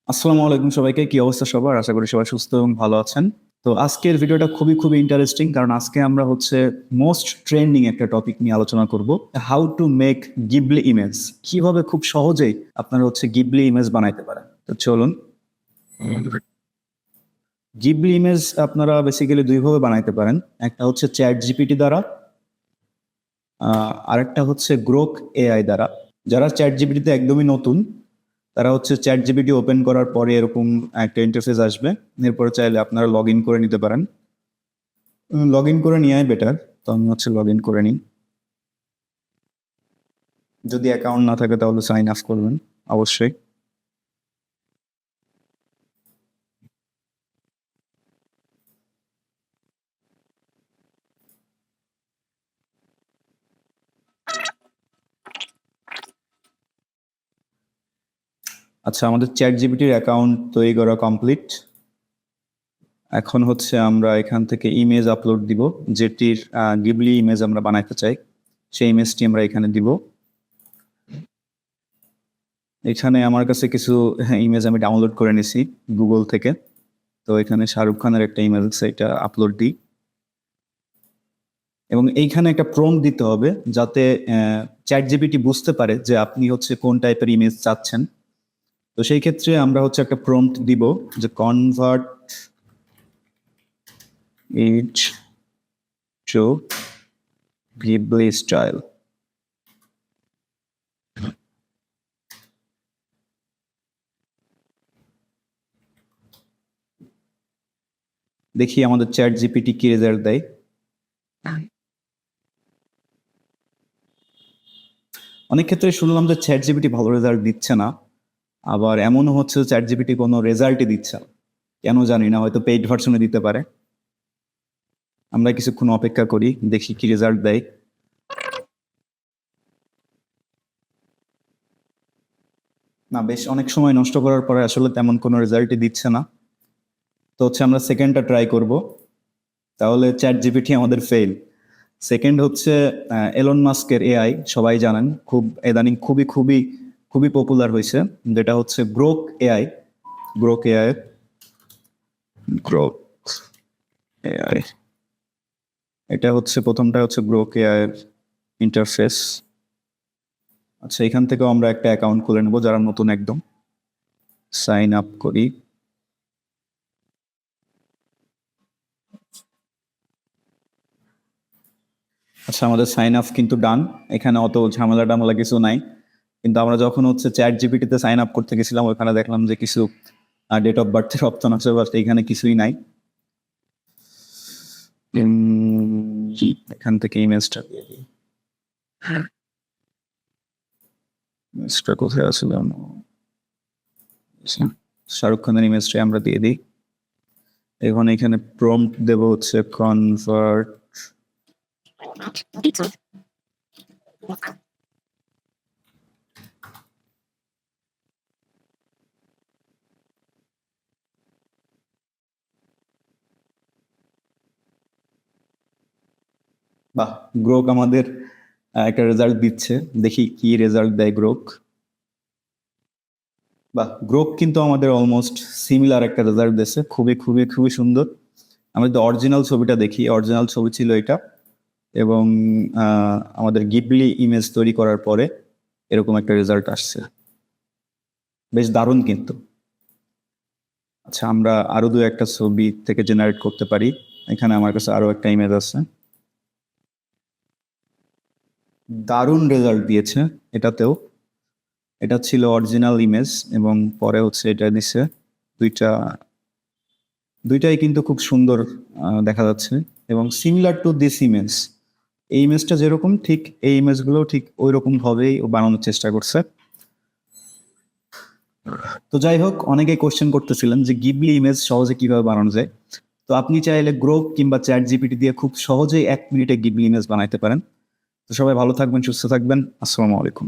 আসসালামু আলাইকুম সবাইকে। কি অবস্থা সবার? আশা করি সবাই সুস্থ এবং ভালো আছেন। তো আজকের ভিডিওটা খুবই ইন্টারেস্টিং, কারণ আজকে আমরা মোস্ট ট্রেন্ডিং একটা টপিক নিয়ে আলোচনা করব। How to make Ghibli image. কিভাবে খুব সহজেই আপনারা গিবলি ইমেজ বানাইতে পারেন। তো চলুন। গিবলি ইমেজ আপনারা বেসিক্যালি দুইভাবে বানাইতে পারেন। একটা হচ্ছে চ্যাট জিপিটি দ্বারা, আরেকটা হচ্ছে গ্রোক এআই দ্বারা। যারা চ্যাট জিপিটিতে একদমই নতুন, তারা চ্যাট জিপিটি ওপেন করার পরে এরকম একটা ইন্টারফেস আসবে। এরপরে চাইলে আপনারা লগ ইন করে নিতে পারেন। লগ ইন করে নেওয়াই বেটার। তো আমি লগ ইন করে নিই। যদি অ্যাকাউন্ট না থাকে তাহলে সাইন আপ করবেন অবশ্যই। আচ্ছা, আমাদের চ্যাট জিপিটির অ্যাকাউন্ট তৈরি করা কমপ্লিট। এখন আমরা এখান থেকে ইমেজ আপলোড দিব, যেটির গিবলি ইমেজ আমরা বানাইতে চাই। সেই ইমেজটি আমরা এখানে দিব। এখানে আমার কাছে কিছু ইমেজ আমি ডাউনলোড করে নিছি গুগল থেকে। তো এখানে শাহরুখ খানের একটা ইমেজ আছে, এটা আপলোড দিই। এবং এইখানে একটা প্রম্পট দিতে হবে, যাতে চ্যাট জিপিটি বুঝতে পারে যে আপনি কোন টাইপের ইমেজ চাচ্ছেন। তো সেই ক্ষেত্রে আমরা একটা প্রম্পট দিব, যে convert it to Ghibli style. দেখি আমাদের চ্যাট জিপিটি কি রেজাল্ট দেয়। অনেক ক্ষেত্রে শুনলাম যে চ্যাট জিপিটি ভালো রেজাল্ট দিচ্ছে না, আবার এমনও হচ্ছে চ্যাট জিপিটি কোনো রেজাল্টই দিচ্ছে না। কেন জানি না, হয়তো পেইড ভার্সনে দিতে পারে। আমরা কিছুক্ষণ অপেক্ষা করি, দেখি কি রেজাল্ট দেয়। না, বেশ অনেক সময় নষ্ট করার পরে আসলে তেমন কোনো রেজাল্টই দিচ্ছে না। তো আমরা সেকেন্ডটা ট্রাই করব। তাহলে চ্যাট জিপিটি আমাদের ফেল। সেকেন্ড এলন মাস্কের এআই, সবাই জানেন, খুব ইদানিং খুবই পপুলার হয়েছে, যেটা Grok AI. Grok AI Grok AI এটা প্রথমটা গ্রোক এআই এর ইন্টারফেস। আচ্ছা, এখান থেকেও আমরা একটা অ্যাকাউন্ট খুলে নেব, যারা নতুন একদম। সাইন আপ করি। আচ্ছা, আমাদের সাইন আপ কিন্তু ডান। এখানে অত ঝামেলা টামেলা কিছু নাই। কিন্তু আমরা যখন চ্যাট জিপিটিতে সাইন আপ করতে গেছিলাম, ওখানে দেখলাম যে কিছু ডেট অফ বার্থের অপশন আছে, বাট এখানে কিছুই নাই। এখান থেকে ইমেজটা দিয়ে দিই। ইমেজটা কোথায় আসলাম? শাহরুখ খানের ইমেজটা আমরা দিয়ে দিই। এখন এখানে প্রম্পট দেব কনভার্ট বাহ, গ্রোক আমাদের একটা রেজাল্ট দিচ্ছে। দেখি কি রেজাল্ট দেয় গ্রোক। বাহ, গ্রোক কিন্তু আমাদের অলমোস্ট সিমিলার একটা রেজাল্ট দিচ্ছে। খুবই সুন্দর। আমরা যদি অরিজিনাল ছবিটা দেখি, অরিজিনাল ছবি ছিল এটা, এবং আমাদের গিবলি ইমেজ তৈরি করার পরে এরকম একটা রেজাল্ট আসছে। বেশ দারুণ কিন্তু। আচ্ছা, আমরা আরো দু একটা ছবি থেকে জেনারেট করতে পারি। এখানে আমার কাছে আরো একটা ইমেজ আছে, দারুণ রেজাল্ট দিয়েছে এটাতেও। এটা ছিল অরিজিনাল ইমেজ, এবং পরে এটা দিচ্ছে। দুইটাই কিন্তু খুব সুন্দর দেখা যাচ্ছে, এবং সিমিলার টু দিস ইমেজ। এই ইমেজটা যেরকম, ঠিক এই ইমেজগুলো ঠিক ওই রকম ভাবেই ও বানানোর চেষ্টা করছে। তো যাই হোক, অনেকেই কোশ্চেন করতেছিলেন যে গিবলি ইমেজ সহজে কিভাবে বানানো যায়। তো আপনি চাইলে গ্রোক কিংবা চ্যাট জিপিটি দিয়ে খুব সহজেই 1 মিনিটে গিবলি ইমেজ বানাইতে পারেন। তো সবাই ভালো থাকবেন, সুস্থ থাকবেন। আসসালামু আলাইকুম।